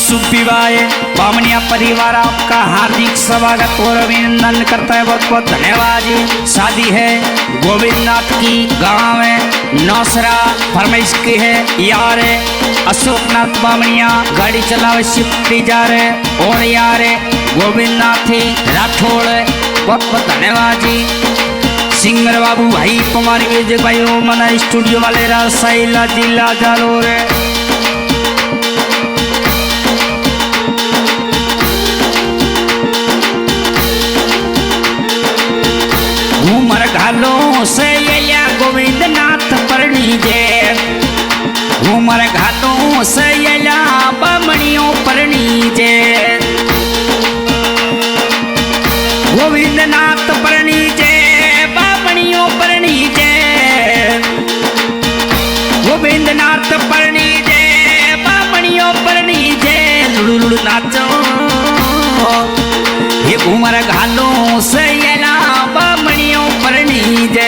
शुभ विवाह बामनिया परिवार आपका हार्दिक स्वागत और अभिनंदन करता है। बहुत बहुत धन्यवाद जी। शादी है गोविंद नाथ की गाँव में नौसरा फरमाइश की है यार अशोक नाथ बामनिया गाड़ी चलावे शिफ्ट जा रहे और यार गोविंद नाथ राठौड़ बहुत बहुत धन्यवाद जी। सिंगर बाबू भाई कुमार म्यूजिक भाई मना स्टूडियो वाले रासाइला जिला जालोर घूमर घालों से या गोविंद नाथ परनीजे घूमर घाटों से या बामणियों परनीजे गोविंद नाथ परनीजे बामणियों परनीजे गोविंद नाथ परनीजे बामणियों परनीजे लुड़ू लुड़ू नाचो ये घूमर घालों से या बामणियों परनीजे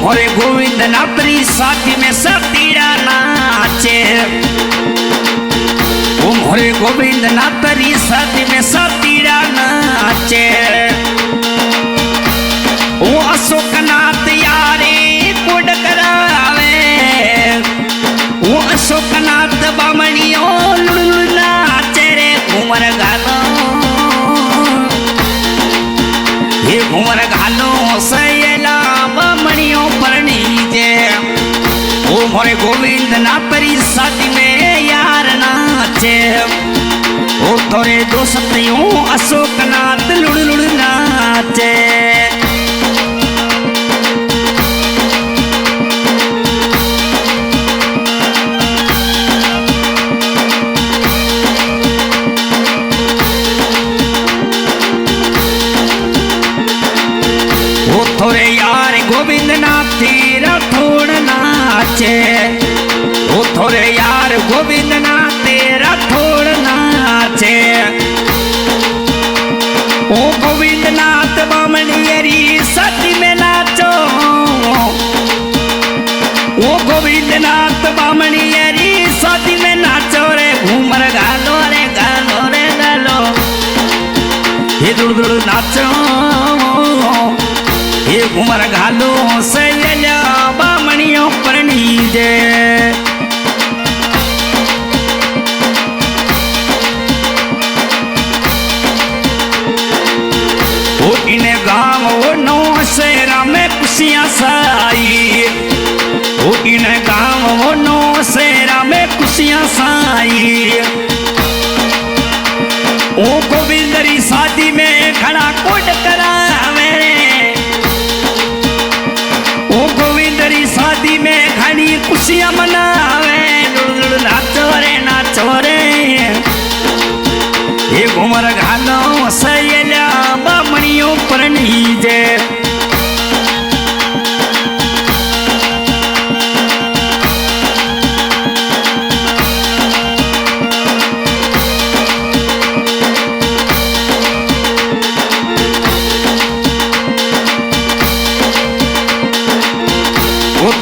मोरे गोविंद नाथरी साथी में सतीड़ा नाचे ओ मोरे गोविंद नाथरी साथी में सतीड़ा नाचे ओ अशोक नाथ यारे कुड करावे ओ अशोक नाथ बामणियों लुड़ू नाचे रे घूमर गालो ये घूमर गालो सैला बामणियों परनीजे ओ मोरे गोविंद नाथरी शादी में यार नाचे ओ तोरे दोस्तों अशोक नाथ लुड़ लुड़ नाचे थोरे यार गोविंद नाथ राठौड़ नाचे ओ थोरे यार गोविंद नाथ राठौड़ नाचे ओ गोविंद नाथ बामणियरी शादी में नाचो ओ गोविंद नाथ बामणियरी शादी में नाचो रे घूमर गालो रे गालो रे गालो ये दुड़ दुड़ नाचो ये घूमर घालो से या बामणियों परनीजे ओ इन्हें गाँव वो नौ शेरा में खुशियाँ साई ओ इन्हें गाँव वो नौ शेरा में खुशियाँ साई ओ गोविंदरी शादी में खड़ा कोट करावे शादी में घनी खुशियां मनावे लुड़ नाचो रे ये घूमर घालो सैला बामणियों परनीजे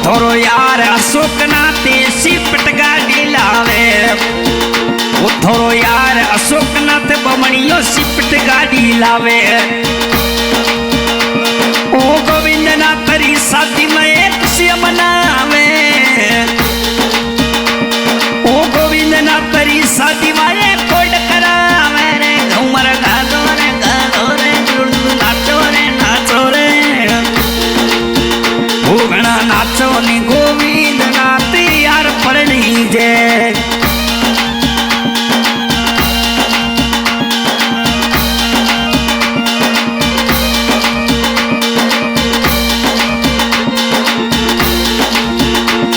थोरो यार अशोक नाथ शिफ्ट गाड़ी लावे वो थोरो यार अशोक नाथ बामणियों शिफ्ट गाड़ी लावे ओ गोविंद नाथ री शादी में खुशियां मनावे ओ गोविंद नाथ री शादी में कोड करावे रे घूमर गालो रे नाचो रे ओ घना नाचो नी गोविंद नाथ यार परनीजे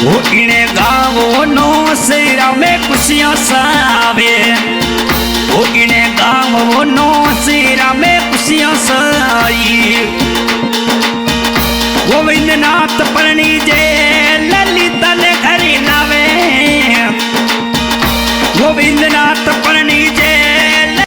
ओ इने गावो नो शेरा में खुशियां सावे ओ इने गावो नो शेरा में खुशियां साई गोविंद नाथ परनीजे